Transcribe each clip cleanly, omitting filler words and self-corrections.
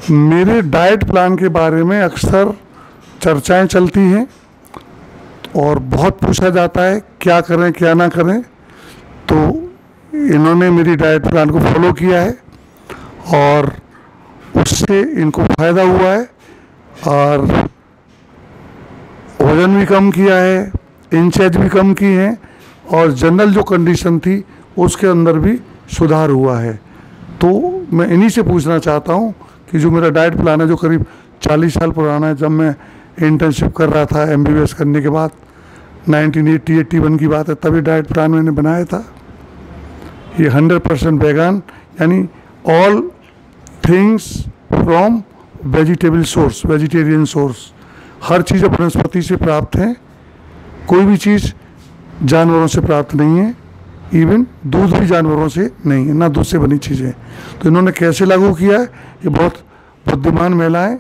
मेरे diet plan के बारे में अक्सर चर्चाएं चलती हैं और बहुत पूछा जाता है क्या करें क्या ना करें। तो इन्होंने मेरी डाइट प्लान को फॉलो किया है और उससे इनको फ़ायदा हुआ है और वज़न भी कम किया है, इंचेज भी कम की हैं और जनरल जो कंडीशन थी उसके अंदर भी सुधार हुआ है। तो मैं इन्हीं से पूछना चाहता हूँ कि जो मेरा डाइट प्लान है जो करीब 40 साल पुराना है, जब मैं इंटर्नशिप कर रहा था MBBS करने के बाद 1980-81 की बात है, तभी डाइट प्लान मैंने बनाया था। ये 100% वेगान यानी all things from vegetable source, vegetarian source, हर चीज़ वनस्पति से प्राप्त है, कोई भी चीज़ जानवरों से प्राप्त नहीं है, इवन दूध भी जानवरों से नहीं है, ना दूध से बनी चीज़ें। तो इन्होंने कैसे लागू किया है, ये बहुत बुद्धिमान महिलाएं,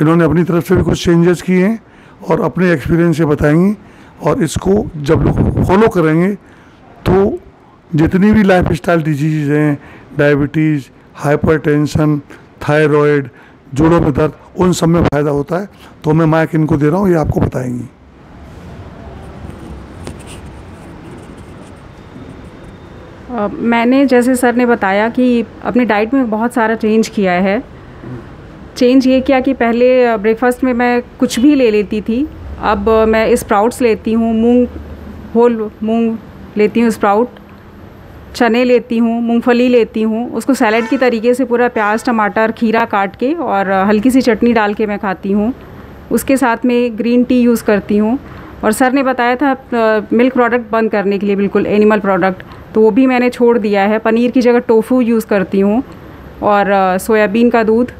इन्होंने अपनी तरफ से भी कुछ चेंजेस किए हैं और अपने एक्सपीरियंस से बताएंगी और इसको जब लोग फॉलो करेंगे तो जितनी भी लाइफ स्टाइल डिजीज़ हैं, डायबिटीज़, हाइपरटेंशन, थायराइड, जोड़ों में दर्द, उन सब में फ़ायदा होता है। तो मैं माइक इनको दे रहा हूँ, ये आपको बताएंगी। मैंने जैसे सर ने बताया कि अपनी डाइट में बहुत सारा चेंज किया है। चेंज ये किया कि पहले ब्रेकफास्ट में मैं कुछ भी ले लेती थी, अब मैं स्प्राउट्स लेती हूँ, होल मूंग लेती हूँ, स्प्राउट, चने लेती हूँ, मूंगफली लेती हूँ, उसको सैलेड की तरीके से पूरा प्याज टमाटर खीरा काट के और हल्की सी चटनी डाल के मैं खाती हूँ। उसके साथ में ग्रीन टी यूज़ करती हूँ। और सर ने बताया था मिल्क प्रोडक्ट बंद करने के लिए, बिल्कुल एनिमल प्रोडक्ट, तो वो भी मैंने छोड़ दिया है। पनीर की जगह टोफू यूज़ करती हूँ और सोयाबीन का दूध।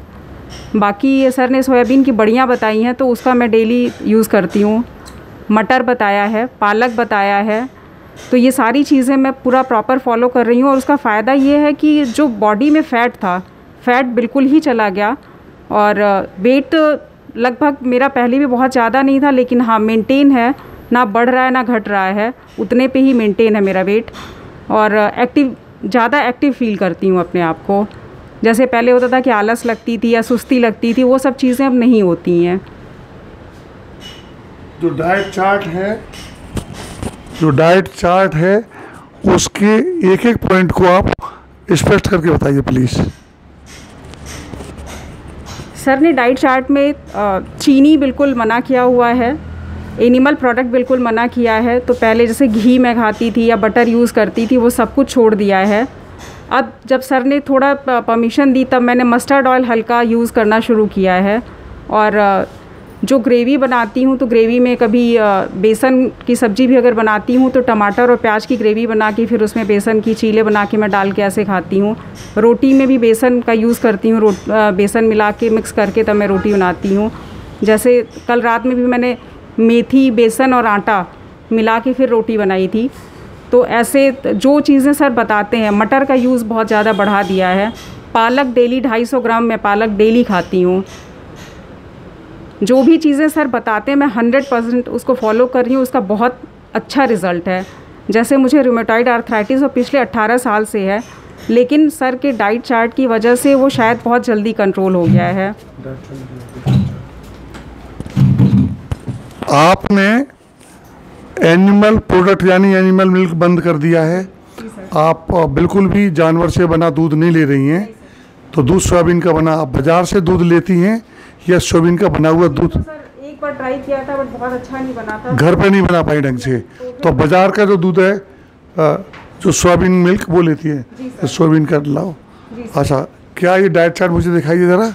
बाकी सर ने सोयाबीन की बड़ियाँ बताई हैं तो उसका मैं डेली यूज़ करती हूँ। मटर बताया है, पालक बताया है, तो ये सारी चीज़ें मैं पूरा प्रॉपर फॉलो कर रही हूँ। और उसका फ़ायदा ये है कि जो बॉडी में फ़ैट था, फ़ैट बिल्कुल ही चला गया और वेट लगभग मेरा पहले भी बहुत ज़्यादा नहीं था, लेकिन हाँ मेंटेन है, ना बढ़ रहा है ना घट रहा है, उतने पे ही मेंटेन है मेरा वेट। और ज़्यादा एक्टिव फील करती हूँ अपने आप को। जैसे पहले होता था कि आलस लगती थी या सुस्ती लगती थी, वो सब चीज़ें अब नहीं होती हैं। जो डाइट चार्ट है उसके एक एक पॉइंट को आप स्पष्ट करके बताइए प्लीज़। सर ने डाइट चार्ट में चीनी बिल्कुल मना किया हुआ है, एनिमल प्रोडक्ट बिल्कुल मना किया है। तो पहले जैसे घी मैं खाती थी या बटर यूज़ करती थी, वो सब कुछ छोड़ दिया है। अब जब सर ने थोड़ा परमिशन दी तब मैंने मस्टर्ड ऑयल हल्का यूज़ करना शुरू किया है। और जो ग्रेवी बनाती हूँ तो ग्रेवी में कभी बेसन की सब्ज़ी भी अगर बनाती हूँ तो टमाटर और प्याज की ग्रेवी बना के फिर उसमें बेसन की चीले बना के मैं डाल के ऐसे खाती हूँ। रोटी में भी बेसन का यूज़ करती हूँ, बेसन मिला के मिक्स करके तब मैं रोटी बनाती हूँ। जैसे कल रात में भी मैंने मेथी, बेसन और आटा मिला के फिर रोटी बनाई थी। तो ऐसे जो चीज़ें सर बताते हैं, मटर का यूज़ बहुत ज़्यादा बढ़ा दिया है। पालक डेली 250 ग्राम मैं पालक डेली खाती हूँ। जो भी चीज़ें सर बताते हैं मैं 100% उसको फॉलो कर रही हूँ, उसका बहुत अच्छा रिज़ल्ट है। जैसे मुझे रूमेटॉइड आर्थराइटिस और पिछले 18 साल से है, लेकिन सर के डाइट चार्ट की वजह से वो शायद बहुत जल्दी कंट्रोल हो गया है। आपने एनिमल प्रोडक्ट यानी एनिमल मिल्क बंद कर दिया है, आप बिल्कुल भी जानवर से बना दूध नहीं ले रही हैं। तो दूध सोयाबीन का बना, आप बाज़ार से दूध लेती हैं या सोयाबीन का बना हुआ दूध? तो सर एक बार ट्राई किया था बट बहुत अच्छा नहीं बना था, घर पे नहीं बना पाई ढंग से। तो बाज़ार का जो दूध है जो सोयाबीन मिल्क वो लेती है, तो सोयाबीन का लाओ। अच्छा, क्या ये डाइट चार्ट मुझे दिखाइए ज़रा।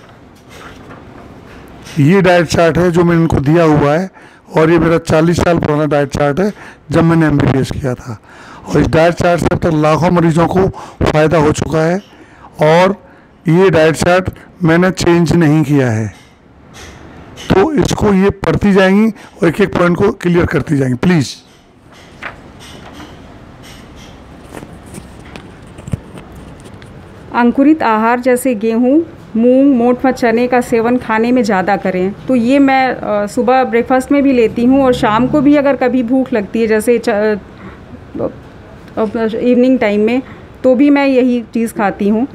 ये डाइट चार्ट है जो मैंने इनको दिया हुआ है और ये मेरा 40 साल पुराना डाइट चार्ट है जब मैंने MBBS किया था। और इस डाइट चार्ट से अब तक लाखों मरीजों को फ़ायदा हो चुका है और ये डाइट चार्ट मैंने चेंज नहीं किया है। तो इसको ये पढ़ती जाएंगी और एक एक पॉइंट को क्लियर करती जाएंगी प्लीज़। अंकुरित आहार जैसे गेहूँ, मूंग, मोठ व चने का सेवन खाने में ज़्यादा करें। तो ये मैं सुबह ब्रेकफास्ट में भी लेती हूँ और शाम को भी अगर कभी भूख लगती है, जैसे इवनिंग टाइम में, तो भी मैं यही चीज़ खाती हूँ।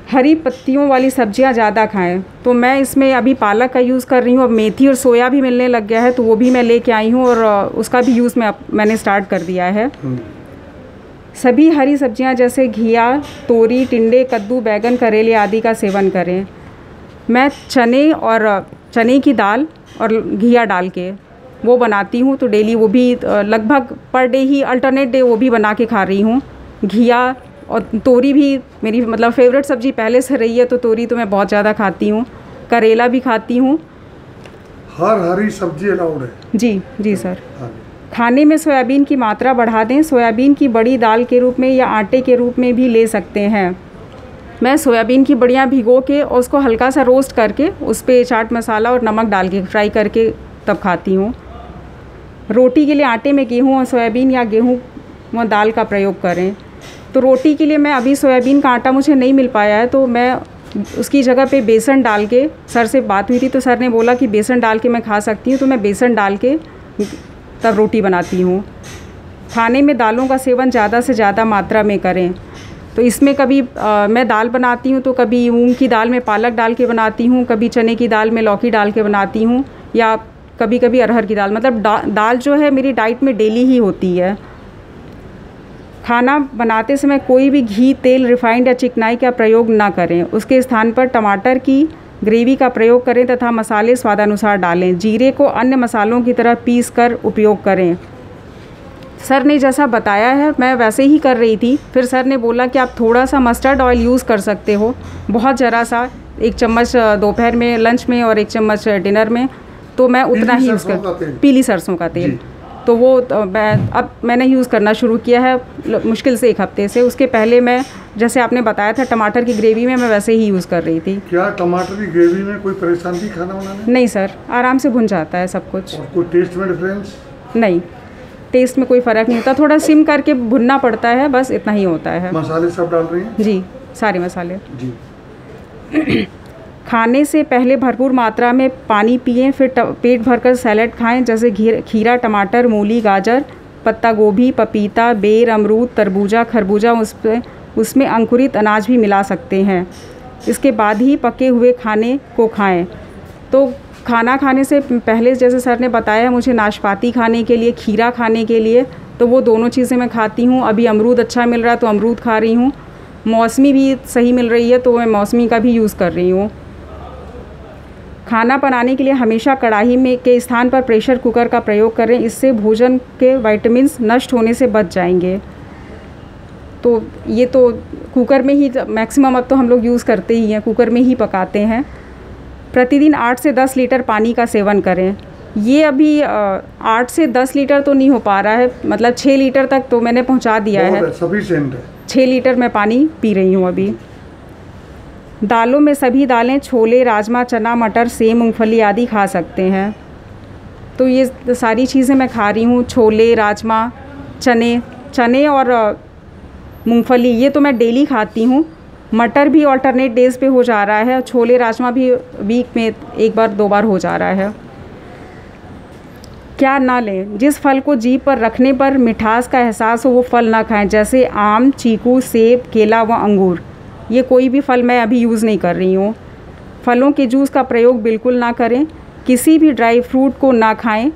हरी पत्तियों वाली सब्जियां ज़्यादा खाएं। तो मैं इसमें अभी पालक का यूज़ कर रही हूँ। अब मेथी और सोया भी मिलने लग गया है, तो वो भी मैं लेके आई हूँ और उसका भी यूज़ मैंने स्टार्ट कर दिया है। सभी हरी सब्जियां जैसे घिया, तोरी, टिंडे, कद्दू, बैगन, करेले आदि का सेवन करें। मैं चने की दाल और घिया डाल के वो बनाती हूँ, तो डेली वो भी लगभग पर डे ही, अल्टरनेट डे वो भी बना के खा रही हूँ। घिया और तोरी भी मेरी मतलब फेवरेट सब्ज़ी पहले से रही है, तो तोरी तो मैं बहुत ज़्यादा खाती हूँ। करेला भी खाती हूँ। हर हरी सब्जी अलाउड है? जी जी सर। खाने में सोयाबीन की मात्रा बढ़ा दें। सोयाबीन की बड़ी दाल के रूप में या आटे के रूप में भी ले सकते हैं। मैं सोयाबीन की बड़ियाँ भिगो के और उसको हल्का सा रोस्ट करके उस पर चाट मसाला और नमक डाल के फ्राई करके तब खाती हूँ। रोटी के लिए आटे में गेहूँ और सोयाबीन या गेहूँ व दाल का प्रयोग करें। तो रोटी के लिए मैं अभी सोयाबीन का आटा मुझे नहीं मिल पाया है, तो मैं उसकी जगह पे बेसन डाल के, सर से बात हुई थी तो सर ने बोला कि बेसन डाल के मैं खा सकती हूँ, तो मैं बेसन डाल के तब रोटी बनाती हूँ। खाने में दालों का सेवन ज़्यादा से ज़्यादा मात्रा में करें। तो इसमें कभी मैं दाल बनाती हूँ तो कभी मूंग की दाल में पालक डाल के बनाती हूँ, कभी चने की दाल में लौकी डाल के बनाती हूँ, या कभी कभी अरहर की दाल। मतलब दाल जो है मेरी डाइट में डेली ही होती है। खाना बनाते समय कोई भी घी, तेल, रिफाइंड या चिकनाई का प्रयोग ना करें। उसके स्थान पर टमाटर की ग्रेवी का प्रयोग करें तथा मसाले स्वादानुसार डालें। जीरे को अन्य मसालों की तरह पीस कर उपयोग करें। सर ने जैसा बताया है मैं वैसे ही कर रही थी। फिर सर ने बोला कि आप थोड़ा सा मस्टर्ड ऑयल यूज़ कर सकते हो, बहुत ज़रा सा, 1 चम्मच दोपहर में लंच में और 1 चम्मच डिनर में। तो मैं उतना ही यूज़ कर, पीली सरसों का तेल, तो वो अब मैंने यूज़ करना शुरू किया है मुश्किल से 1 हफ्ते से। उसके पहले मैं, जैसे आपने बताया था टमाटर की ग्रेवी में, मैं वैसे ही यूज़ कर रही थी। क्या टमाटर की ग्रेवी में कोई परेशानी थी खाना बनाने? नहीं सर, आराम से भुन जाता है सब कुछ। और कोई टेस्ट में डिफरेंस? नहीं, टेस्ट में कोई फ़र्क नहीं होता। थोड़ा सिम करके भुनना पड़ता है, बस इतना ही होता है। मसाले सब डाल रही हैं? जी, सारे मसाले जी। खाने से पहले भरपूर मात्रा में पानी पिएं, फिर पेट भरकर सैलेड खाएं, जैसे खीरा, टमाटर, मूली, गाजर, पत्ता गोभी, पपीता, बेर, अमरूद, तरबूजा, खरबूजा। उसमें अंकुरित अनाज भी मिला सकते हैं। इसके बाद ही पके हुए खाने को खाएं। तो खाना खाने से पहले, जैसे सर ने बताया, मुझे नाशपाती खाने के लिए, खीरा खाने के लिए, तो वो दोनों चीज़ें मैं खाती हूँ। अभी अमरूद अच्छा मिल रहा है तो अमरूद खा रही हूँ। मौसमी भी सही मिल रही है तो मैं मौसमी का भी यूज़ कर रही हूँ। खाना बनाने के लिए हमेशा कढ़ाई में के स्थान पर प्रेशर कुकर का प्रयोग करें। इससे भोजन के विटामिन्स नष्ट होने से बच जाएंगे। तो ये तो कुकर में ही मैक्सिमम अब तो हम लोग यूज़ करते ही हैं, कुकर में ही पकाते हैं। प्रतिदिन 8 से 10 लीटर पानी का सेवन करें। ये अभी 8 से 10 लीटर तो नहीं हो पा रहा है, मतलब 6 लीटर तक तो मैंने पहुंचा दिया है। सफिशिएंट है। 6 लीटर मैं पानी पी रही हूँ अभी। दालों में सभी दालें, छोले, राजमा, चना, मटर, सेम, मूंगफली आदि खा सकते हैं। तो ये सारी चीज़ें मैं खा रही हूँ। छोले, राजमा, चने और मूंगफली ये तो मैं डेली खाती हूँ। मटर भी ऑल्टरनेट डेज़ पे हो जा रहा है। छोले, राजमा भी वीक में 1 बार 2 बार हो जा रहा है। क्या ना लें? जिस फल को जीभ पर रखने पर मिठास का एहसास हो वो फल ना खाएं, जैसे आम, चीकू, सेब, केला व अंगूर। ये कोई भी फल मैं अभी यूज़ नहीं कर रही हूँ। फलों के जूस का प्रयोग बिल्कुल ना करें। किसी भी ड्राई फ्रूट को ना खाएं।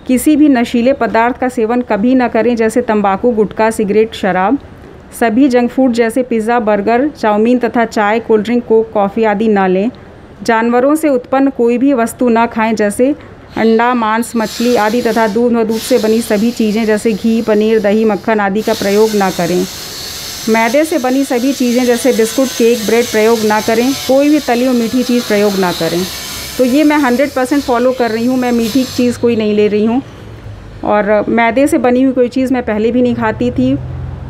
किसी भी नशीले पदार्थ का सेवन कभी ना करें, जैसे तंबाकू, गुटखा, सिगरेट, शराब। सभी जंक फूड जैसे पिज़्ज़ा, बर्गर, चाउमीन तथा चाय, कोल्ड ड्रिंक, कोक, कॉफ़ी आदि ना लें। जानवरों से उत्पन्न कोई भी वस्तु ना खाएं, जैसे अंडा, मांस, मछली आदि तथा दूध व दूध से बनी सभी चीज़ें जैसे घी, पनीर, दही, मक्खन आदि का प्रयोग ना करें। मैदे से बनी सभी चीज़ें जैसे बिस्कुट, केक, ब्रेड प्रयोग ना करें। कोई भी तली और मीठी चीज़ प्रयोग ना करें। तो ये मैं 100% फॉलो कर रही हूँ। मैं मीठी चीज़ कोई नहीं ले रही हूँ, और मैदे से बनी हुई कोई चीज़ मैं पहले भी नहीं खाती थी,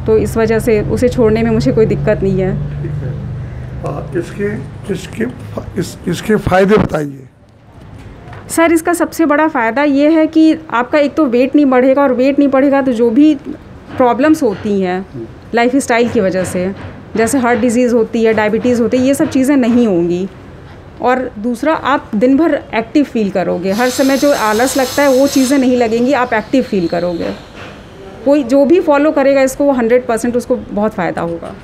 तो इस वजह से उसे छोड़ने में मुझे कोई दिक्कत नहीं है। इसके फ़ायदे बताइए। सर, इसका सबसे बड़ा फ़ायदा ये है कि आपका एक तो वेट नहीं बढ़ेगा, और वेट नहीं बढ़ेगा तो जो भी प्रॉब्लम्स होती हैं लाइफस्टाइल की वजह से, जैसे हार्ट डिजीज़ होती है, डायबिटीज़ होती है, ये सब चीज़ें नहीं होंगी। और दूसरा, आप दिन भर एक्टिव फील करोगे। हर समय जो आलस लगता है वो चीज़ें नहीं लगेंगी, आप एक्टिव फील करोगे। कोई जो भी फॉलो करेगा इसको, वो 100% उसको बहुत फ़ायदा होगा।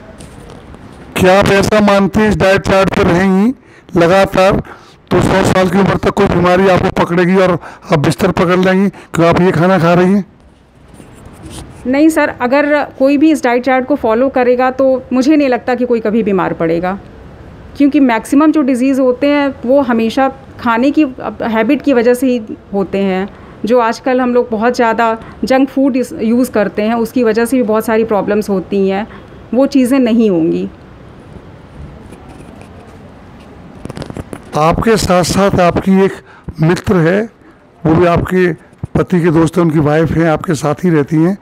क्या आप ऐसा मानते हैं इस डाइट चार्ट पर रहेंगी लगातार तो 100 साल की उम्र तक कोई बीमारी आपको पकड़ेगी और आप बिस्तर पकड़ लेंगी क्योंकि आप ये खाना खा रही हैं? नहीं सर, अगर कोई भी इस डाइट चार्ट को फॉलो करेगा तो मुझे नहीं लगता कि कोई कभी बीमार पड़ेगा, क्योंकि मैक्सिमम जो डिज़ीज़ होते हैं वो हमेशा खाने की हैबिट की वजह से ही होते हैं। जो आजकल हम लोग बहुत ज़्यादा जंक फूड यूज़ करते हैं उसकी वजह से भी बहुत सारी प्रॉब्लम्स होती हैं, वो चीज़ें नहीं होंगी। आपके साथ साथ आपकी एक मित्र है, वो भी आपके पति के दोस्त हैं, उनकी वाइफ हैं, आपके साथ ही रहती हैं,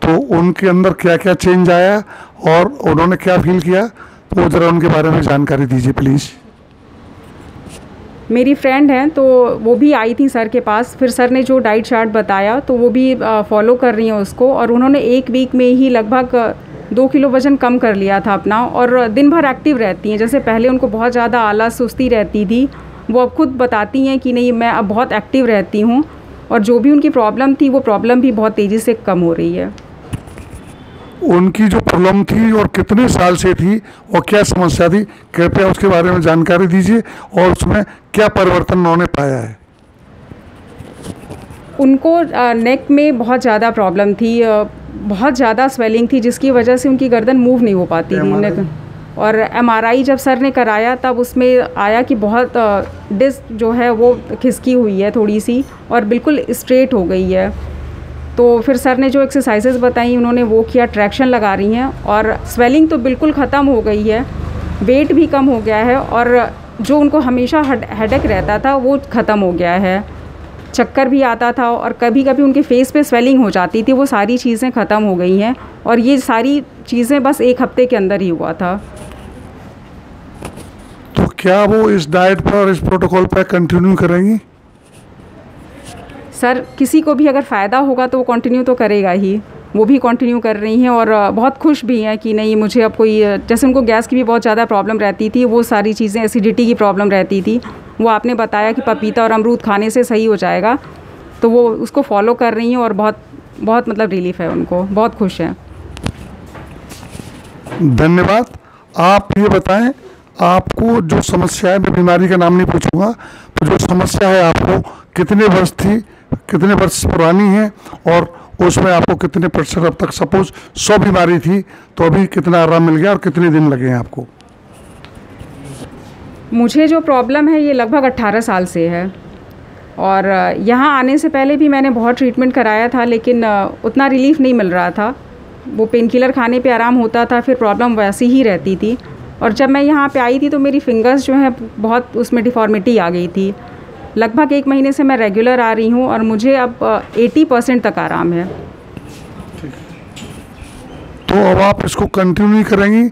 तो उनके अंदर क्या क्या चेंज आया और उन्होंने क्या फील किया, तो ज़रा उनके बारे में जानकारी दीजिए प्लीज़। मेरी फ्रेंड हैं तो वो भी आई थी सर के पास, फिर सर ने जो डाइट चार्ट बताया तो वो भी फॉलो कर रही हैं उसको, और उन्होंने 1 वीक में ही लगभग 2 किलो वज़न कम कर लिया था अपना, और दिन भर एक्टिव रहती हैं। जैसे पहले उनको बहुत ज़्यादा आलस सुस्ती रहती थी, वो अब खुद बताती हैं कि नहीं मैं अब बहुत एक्टिव रहती हूँ, और जो भी उनकी प्रॉब्लम थी वो प्रॉब्लम भी बहुत तेज़ी से कम हो रही है। उनकी जो प्रॉब्लम थी और कितने साल से थी और क्या समस्या थी, कृपया उसके बारे में जानकारी दीजिए और उसमें क्या परिवर्तन उन्होंने पाया है? उनको नेक में बहुत ज़्यादा प्रॉब्लम थी, बहुत ज़्यादा स्वेलिंग थी जिसकी वजह से उनकी गर्दन मूव नहीं हो पाती थी नेक। और MRI जब सर ने कराया तब उसमें आया कि बहुत डिस्क जो है वो खिसकी हुई है थोड़ी सी और बिल्कुल स्ट्रेट हो गई है। तो फिर सर ने जो एक्सरसाइजेज बताई उन्होंने वो किया, ट्रैक्शन लगा रही हैं, और स्वेलिंग तो बिल्कुल ख़त्म हो गई है, वेट भी कम हो गया है, और जो उनको हमेशा हेडेक रहता था वो ख़त्म हो गया है। चक्कर भी आता था और कभी कभी उनके फेस पे स्वेलिंग हो जाती थी, वो सारी चीज़ें ख़त्म हो गई हैं, और ये सारी चीज़ें बस 1 हफ्ते के अंदर ही हुआ था। तो क्या वो इस डाइट पर, इस प्रोटोकॉल पर कंटिन्यू करेंगी? सर किसी को भी अगर फ़ायदा होगा तो वो कंटिन्यू तो करेगा ही, वो भी कंटिन्यू कर रही हैं और बहुत खुश भी हैं कि नहीं मुझे अब कोई, जैसे उनको गैस की भी बहुत ज़्यादा प्रॉब्लम रहती थी, वो सारी चीज़ें, एसिडिटी की प्रॉब्लम रहती थी, वो आपने बताया कि पपीता और अमरूद खाने से सही हो जाएगा, तो वो उसको फॉलो कर रही हैं और बहुत बहुत मतलब रिलीफ है उनको, बहुत खुश हैं। धन्यवाद। आप ये बताएं, आपको जो समस्या है, मैं बीमारी का नाम नहीं पूछूंगा, तो जो समस्या है आपको कितने वर्ष थी, कितने वर्ष पुरानी है, और उसमें आपको कितने % अब तक, सपोज 100 बीमारी थी तो अभी कितना आराम मिल गया और कितने दिन लगे हैं आपको? मुझे जो प्रॉब्लम है ये लगभग 18 साल से है, और यहाँ आने से पहले भी मैंने बहुत ट्रीटमेंट कराया था, लेकिन उतना रिलीफ नहीं मिल रहा था। वो पेन किलर खाने पे आराम होता था, फिर प्रॉब्लम वैसी ही रहती थी। और जब मैं यहाँ पे आई थी तो मेरी फिंगर्स जो हैं बहुत, उसमें डिफ़ॉर्मिटी आ गई थी। लगभग 1 महीने से मैं रेगुलर आ रही हूँ और मुझे अब 80% तक आराम है। तो अब आप इसको कंटिन्यू करेंगी,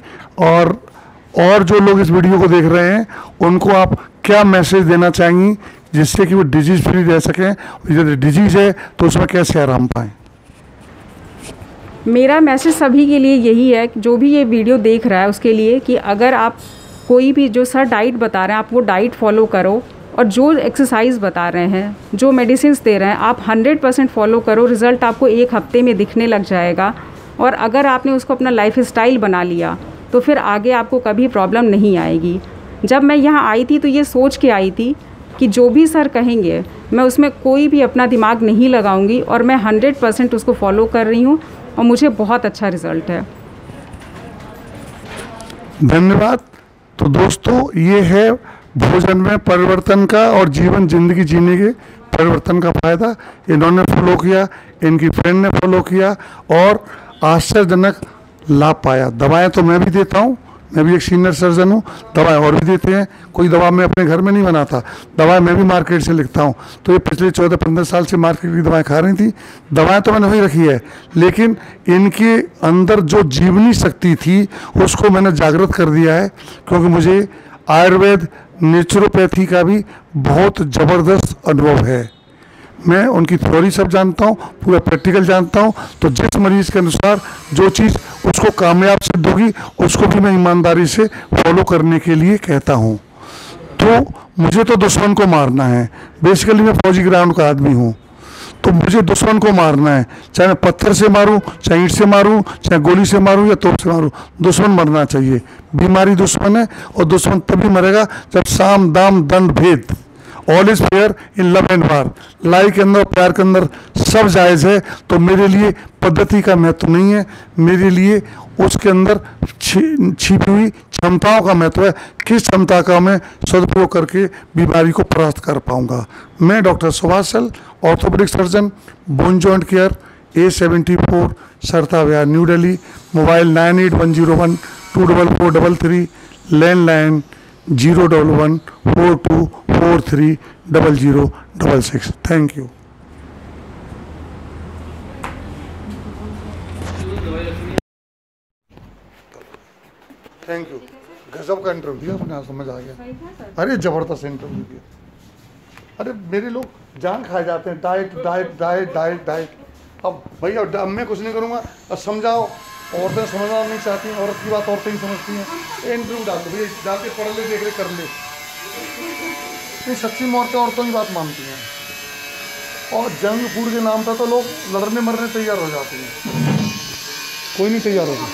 और जो लोग इस वीडियो को देख रहे हैं उनको आप क्या मैसेज देना चाहेंगी जिससे कि वो डिजीज़ फ्री रह सकें, यदि डिजीज़ है तो उसमें कैसे आराम पाएँ? मेरा मैसेज सभी के लिए यही है कि जो भी ये वीडियो देख रहा है उसके लिए, कि अगर आप कोई भी जो सर डाइट बता रहे हैं आप वो डाइट फॉलो करो, और जो एक्सरसाइज बता रहे हैं, जो मेडिसिन दे रहे हैं, आप 100% फॉलो करो। रिज़ल्ट आपको 1 हफ्ते में दिखने लग जाएगा, और अगर आपने उसको अपना लाइफ स्टाइल बना लिया तो फिर आगे आपको कभी प्रॉब्लम नहीं आएगी। जब मैं यहाँ आई थी तो ये सोच के आई थी कि जो भी सर कहेंगे मैं उसमें कोई भी अपना दिमाग नहीं लगाऊंगी, और मैं 100% उसको फॉलो कर रही हूँ और मुझे बहुत अच्छा रिज़ल्ट है। धन्यवाद। तो दोस्तों, ये है भोजन में परिवर्तन का और जीवन जिंदगी जीने के परिवर्तन का फ़ायदा। इन्होंने फॉलो किया, इनकी फ्रेंड ने फॉलो किया और आश्चर्यजनक लाभ पाया। दवाएं तो मैं भी देता हूँ, मैं भी एक सीनियर सर्जन हूँ, दवाएं और भी देते हैं। कोई दवा मैं अपने घर में नहीं बनाता, दवाएं मैं भी मार्केट से लिखता हूँ। तो ये पिछले 14-15 साल से मार्केट की दवाएं खा रही थी। दवाएं तो मैंने वही रखी है, लेकिन इनके अंदर जो जीवनी शक्ति थी उसको मैंने जागृत कर दिया है, क्योंकि मुझे आयुर्वेद, नेचुरोपैथी का भी बहुत ज़बरदस्त अनुभव है। मैं उनकी थ्योरी सब जानता हूँ, पूरा प्रैक्टिकल जानता हूँ। तो जिस मरीज़ के अनुसार जो चीज़ उसको कामयाब सिद्ध होगी उसको भी मैं ईमानदारी से फॉलो करने के लिए कहता हूँ। तो मुझे तो दुश्मन को मारना है, बेसिकली मैं फौजी ग्राउंड का आदमी हूँ। तो मुझे दुश्मन को मारना है, चाहे मैं पत्थर से मारूं, चाहे ईंट से मारूं, चाहे गोली से मारूं या तोप से मारूं, दुश्मन मरना चाहिए। बीमारी दुश्मन है और दुश्मन तभी मरेगा जब साम दाम दंड भेद, all is fair in love and वार, लड़ाई के अंदर प्यार के अंदर सब जायज़ है। तो मेरे लिए पद्धति का महत्व नहीं है, मेरे लिए उसके अंदर छिपी हुई क्षमताओं का महत्व है, किस क्षमता का मैं सदुपयोग करके बीमारी को परास्त कर पाऊंगा। मैं doctor Subhash Sal, orthopaedic surgeon, bone joint care, A74 Sarita Vihar, New Delhi. Mobile 9810124433, landline 01142430066। Thank you. Thank you. गजब का इंटरव्यू दिया आपने, आज समझ आ गया। अरे जबरदस्त इंटरव्यू दिया। अरे मेरे लोग जान खाए जाते हैं, diet diet diet diet diet. अब भैया अब मैं कुछ नहीं करूँगा, अब समझाओ। औरतें समझना नहीं चाहती, औरत की बात औरतें ही समझती हैं। इंटरव्यू डाल दो भैया, डाल के पढ़ ले, देख ले, कर ले। नहीं, सच्ची औरतें औरतों की बात मानती हैं। और जंग फूड के नाम पर तो लोग लड़ने मरने तैयार हो जाते हैं, कोई नहीं तैयार होगा।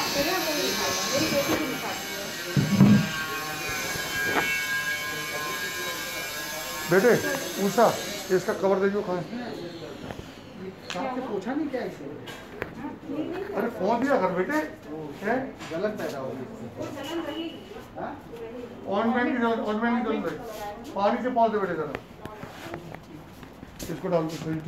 बेटे पूछा इसका कवर देखियो खाएं। आपने पूछा नहीं क्या इसे? अरे फोन दिया कर बेटे, गलत पैदा होगी। ऑइंटमेंट की जरूरत है, पानी से पहुंच दे बेटे जरा, इसको डाल दो सही।